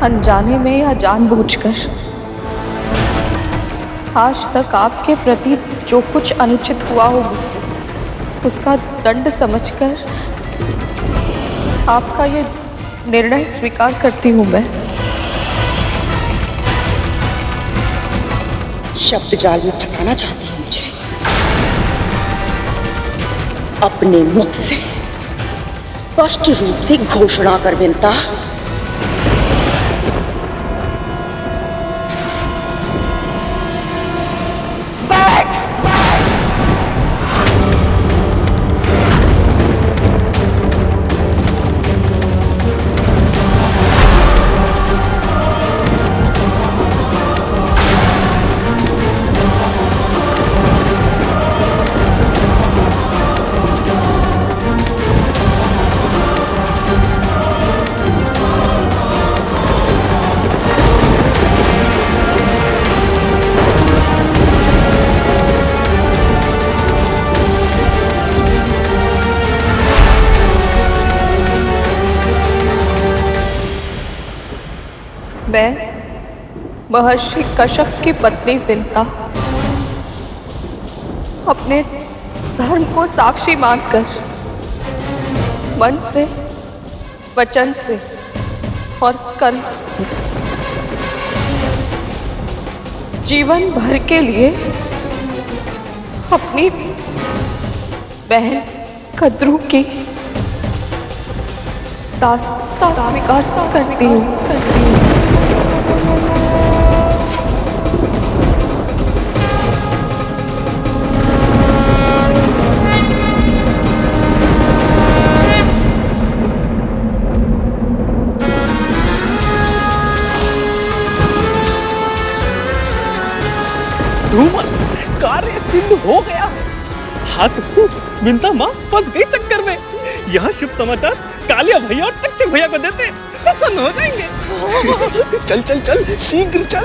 अनजाने में या जानबूझकर आज तक आपके प्रति जो कुछ अनुचित हुआ हो मुझसे, उसका दंड समझकर आपका ये निर्णय स्वीकार करती हूँ मैं। शब्द जाल में फंसाना चाहती है मुझे। अपने मुख से स्पष्ट रूप से घोषणा कर विनता। मैं महर्षि कश्यप की पत्नी विनता अपने धर्म को साक्षी मानकर मन से, वचन से और कर्म से जीवन भर के लिए अपनी बहन कद्रू की दास्तां स्वीकार करती हूँ। कार्य सिद्ध हो गया है। हाँ तो विनता माँ फंस गई चक्कर में। यह शुभ समाचार कालिया भैया और टच्चक भैया को देते प्रसन्न हो जाएंगे। चल चल चल शीघ्र चल।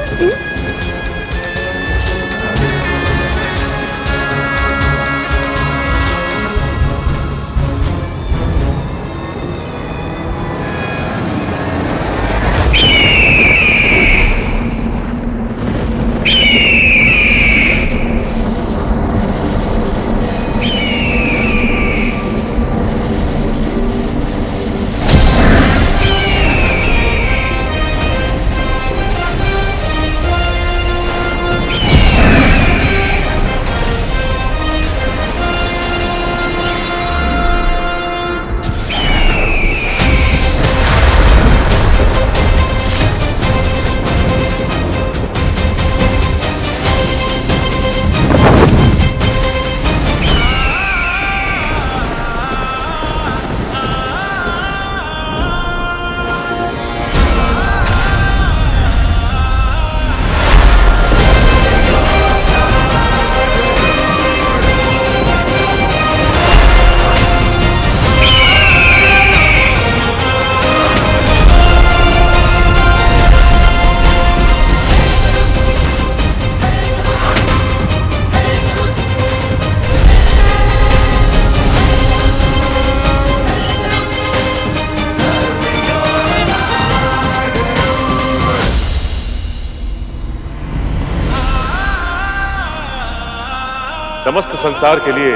समस्त संसार के लिए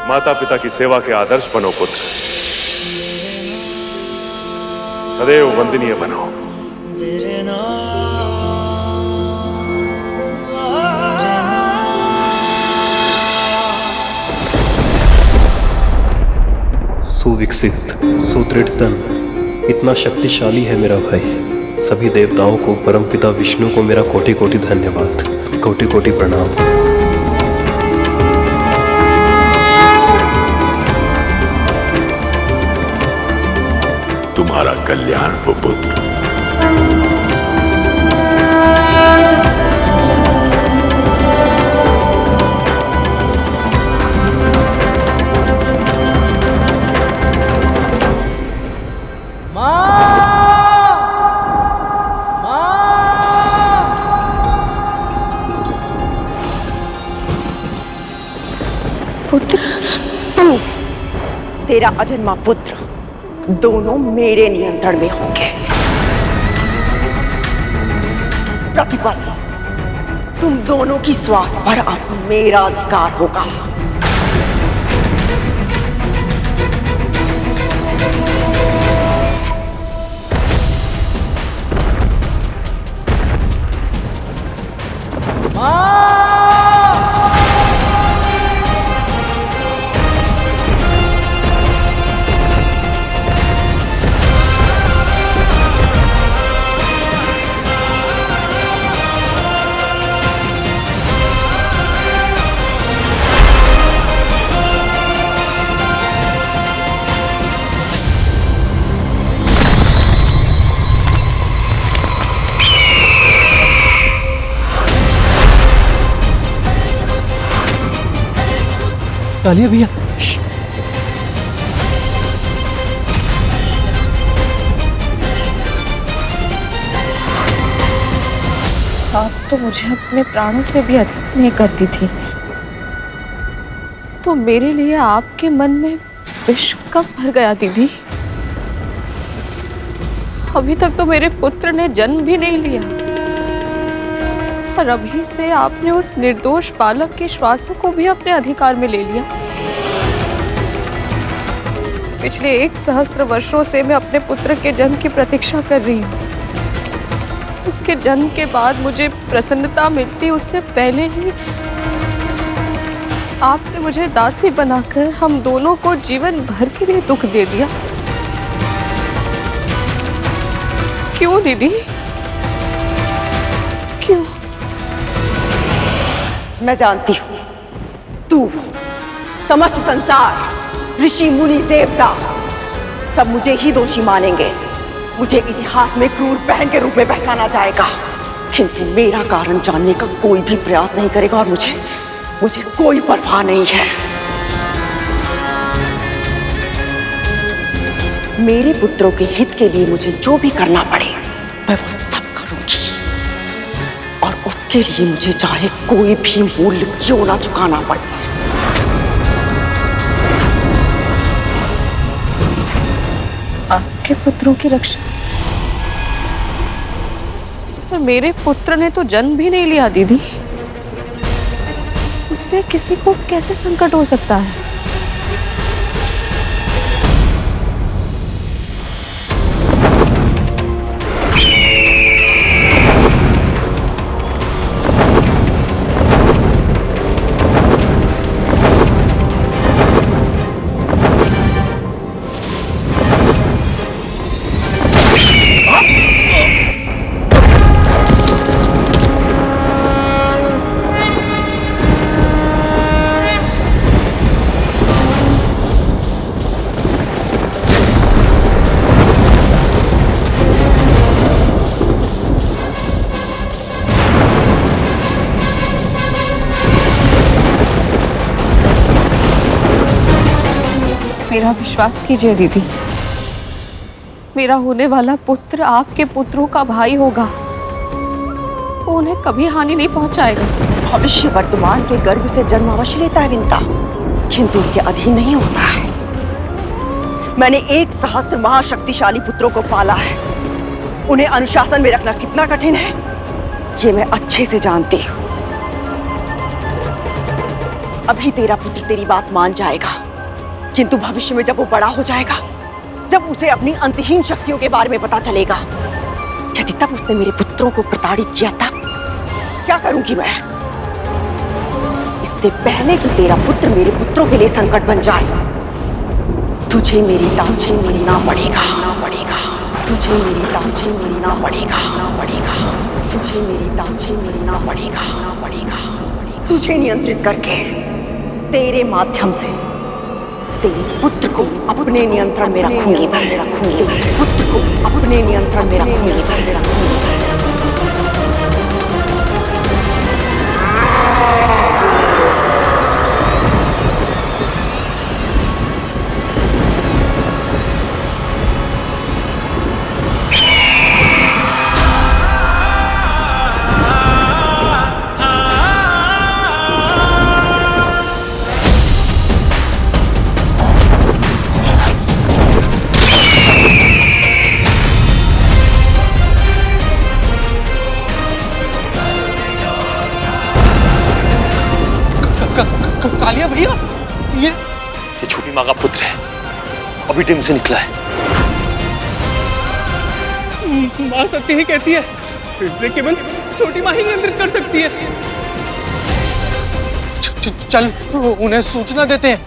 माता पिता की सेवा के आदर्श बनो पुत्र, सदैव वंदनीय बनो। सुविकसित, सुदृढ़ तन, इतना शक्तिशाली है मेरा भाई। सभी देवताओं को, परमपिता विष्णु को मेरा कोटि कोटि धन्यवाद, कोटि कोटि प्रणाम। तुम्हारा कल्याण हो पुत्र। पुत्र, तू, तेरा अजन्मा पुत्र दोनों मेरे नियंत्रण में होंगे। प्रतिपल तुम दोनों की श्वास पर अब मेरा अधिकार होगा। कालिया भैया, आप तो मुझे अपने प्राणों से भी अधिक स्नेह करती थी, तो मेरे लिए आपके मन में विष कब भर गया दीदी? अभी तक तो मेरे पुत्र ने जन्म भी नहीं लिया और अभी से आपने उस निर्दोष बालक के श्वासों को भी अपने अधिकार में ले लिया। पिछले 1 सहस्त्र वर्षों से मैं अपने पुत्र के जन्म की प्रतीक्षा कर रही हूँ। उसके जन्म के बाद मुझे प्रसन्नता मिलती, उससे पहले ही आपने मुझे दासी बनाकर हम दोनों को जीवन भर के लिए दुख दे दिया। क्यों दीदी, क्यों? मैं जानती हूं तू, समस्त संसार, ऋषि मुनि देवता सब मुझे ही दोषी मानेंगे। मुझे इतिहास में क्रूर बहन के रूप में पहचाना जाएगा, किंतु मेरा कारण जानने का कोई भी प्रयास नहीं करेगा और मुझे कोई परवाह नहीं है। मेरे पुत्रों के हित के लिए मुझे जो भी करना पड़े मैं वो सब करूंगी, और उसके लिए मुझे चाहे कोई भी मूल्य क्यों ना चुकाना पड़े। आपके पुत्रों की रक्षा? पर मेरे पुत्र ने तो जन्म भी नहीं लिया दीदी, उससे किसी को कैसे संकट हो सकता है? मेरा विश्वास कीजिए दीदी, मेरा होने वाला पुत्र आपके पुत्रों का भाई होगा, वो उन्हें कभी हानि नहीं पहुंचाएगा। भविष्य वर्तमान के गर्भ से जन्म अवश्य लेता है विंता, किंतु उसके अधीन नहीं होता है। मैंने 1 सहस्त्र महाशक्तिशाली पुत्रों को पाला है, उन्हें अनुशासन में रखना कितना कठिन है ये मैं अच्छे से जानती हूँ। अभी तेरा पुत्र तेरी बात मान जाएगा, किंतु भविष्य में जब वो बड़ा हो जाएगा, जब उसे अपनी अंतहीन शक्तियों के बारे में पता चलेगा, यदि तब उसने मेरे पुत्रों को प्रताड़ित किया तब क्या करूंगी मैं? इससे पहले कि तेरा पुत्र मेरे पुत्रों के लिए संकट बन जाए, तुझे मेरी दासी मिलना पड़ेगा, तुझे मेरी दासी मिलना पड़ेगा, तुझे मेरी दासी मिलना पड़ेगा। तुझे नियंत्रित करके तेरे माध्यम से तेरे पुत्र को अपने नियंत्रण में रखूंगी मैं, पुत्र को अपने नियंत्रण में रखूंगी मैं। कालिया भैया, ये छोटी माँ का पुत्र है, अभी टीम से निकला है। माँ सत्य ही कहती है, इसे केवल छोटी माँ ही नियंत्रित कर सकती है। चल उन्हें सूचना देते हैं।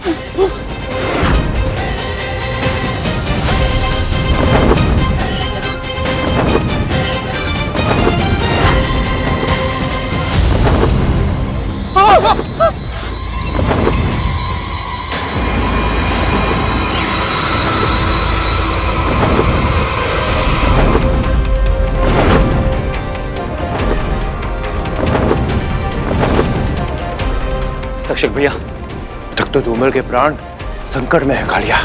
तक्षक भैया, तक तो धूमल के प्राण संकट में है कालिया।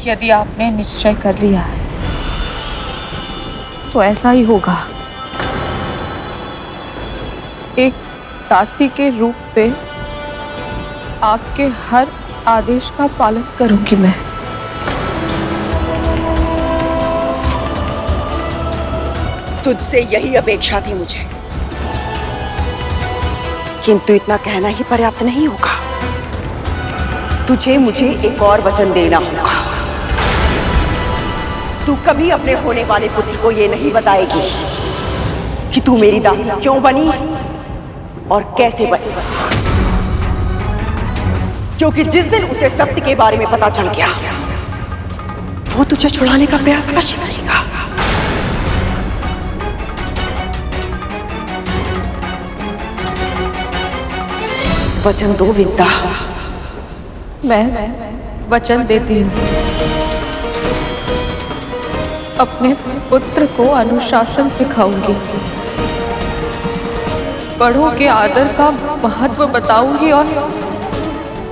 यदि आपने निश्चय कर लिया है तो ऐसा ही होगा। एक दासी के रूप में आपके हर आदेश का पालन करूंगी मैं। तुझसे यही अपेक्षा थी मुझे, किंतु इतना कहना ही पर्याप्त नहीं होगा। तुझे मुझे एक और वचन देना होगा। तू कभी अपने होने वाले पुत्र को यह नहीं बताएगी कि तू मेरी दासी क्यों बनी और कैसे बनी, क्योंकि जिस दिन उसे सत्य के बारे में पता चल गया, वो तुझे छुड़ाने का प्रयास अवश्य करेगा। वचन दो विद्या। मैं वचन देती हूँ, अपने पुत्र को अनुशासन सिखाऊंगी, बड़ों के आदर का महत्व बताऊंगी और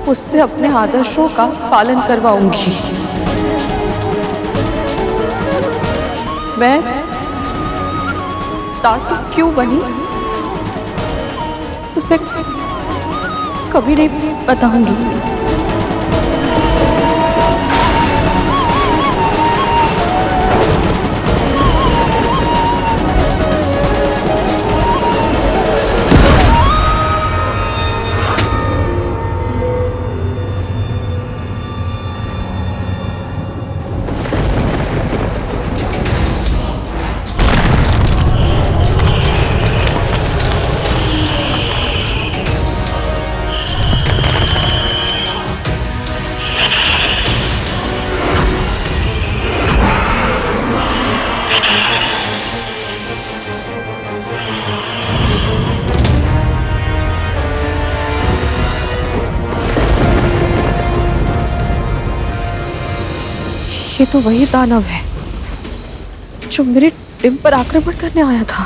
उससे अपने आदर्शों का पालन करवाऊंगी। मैं दासी क्यों बनी उसे कभी नहीं बताऊंगी। ये तो वही दानव है जो मेरे टिम पर आक्रमण करने आया था।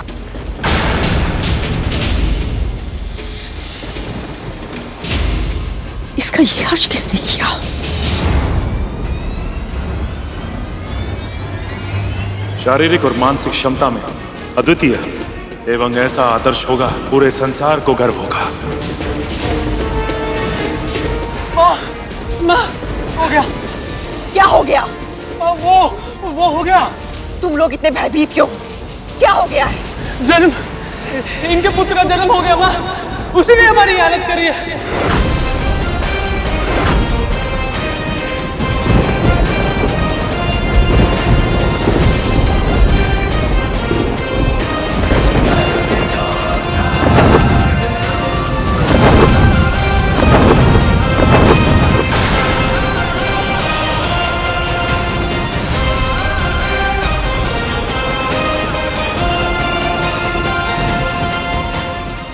इसका ये हर्ष किसने किया? शारीरिक और मानसिक क्षमता में अद्वितीय एवं ऐसा आदर्श होगा, पूरे संसार को गर्व होगा। माँ, हो गया। क्या हो गया? वो हो गया। तुम लोग इतने भयभीत क्यों? क्या हो गया है? जन्म, इनके पुत्र का जन्म हो गया माँ, उसी ने हमारी हालत करी है।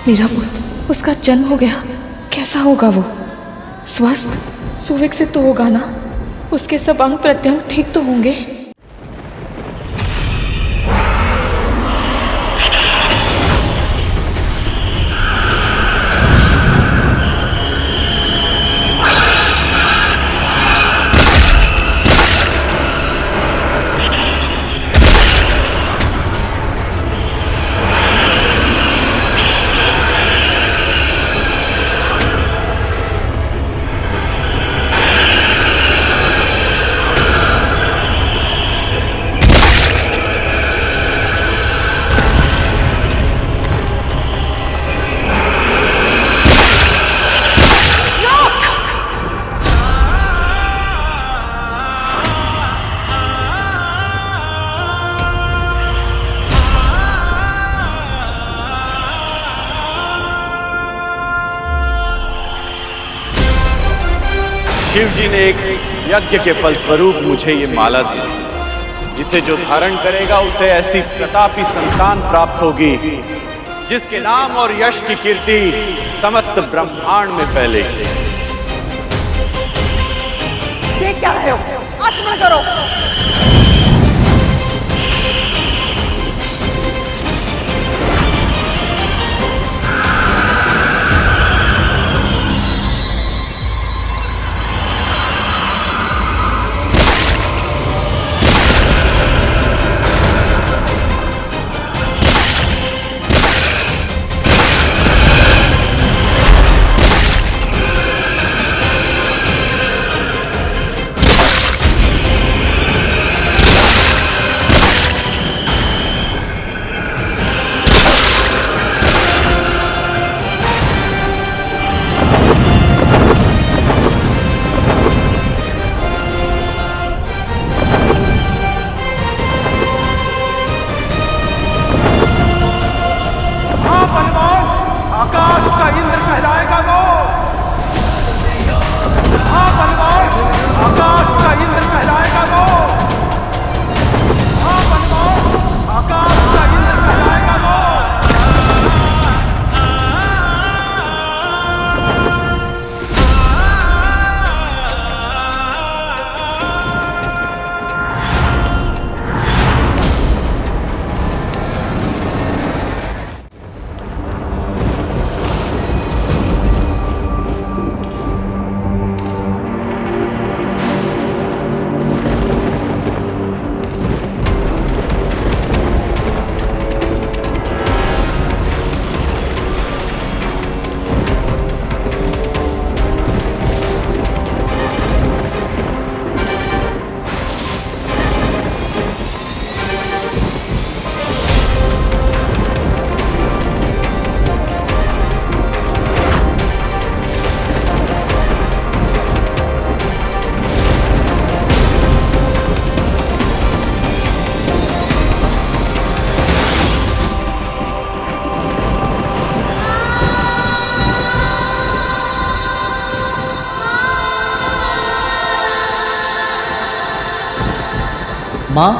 मेरा पुत्र, उसका जन्म हो गया। कैसा होगा वो? स्वस्थ, सुविकसित तो होगा ना? उसके सब अंग प्रत्यंग ठीक तो होंगे? शिव जी ने एक यज्ञ के फलस्वरूप मुझे ये माला दी थी। इसे जो धारण करेगा उसे ऐसी प्रतापी संतान प्राप्त होगी जिसके नाम और यश की कीर्ति समस्त ब्रह्मांड में फैलेगी। ये क्या रहे हो? आत्मा करो। माँ,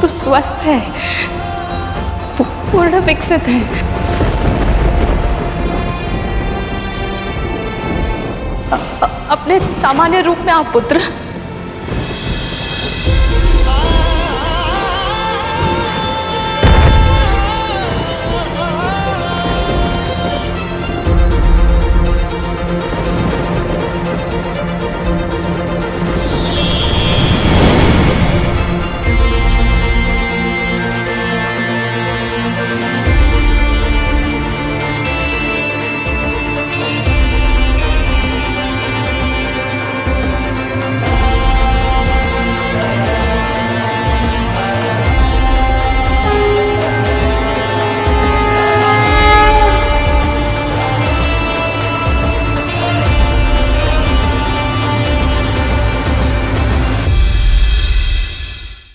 तो स्वस्थ है, पूर्ण विकसित है। अपने सामान्य रूप में आप पुत्र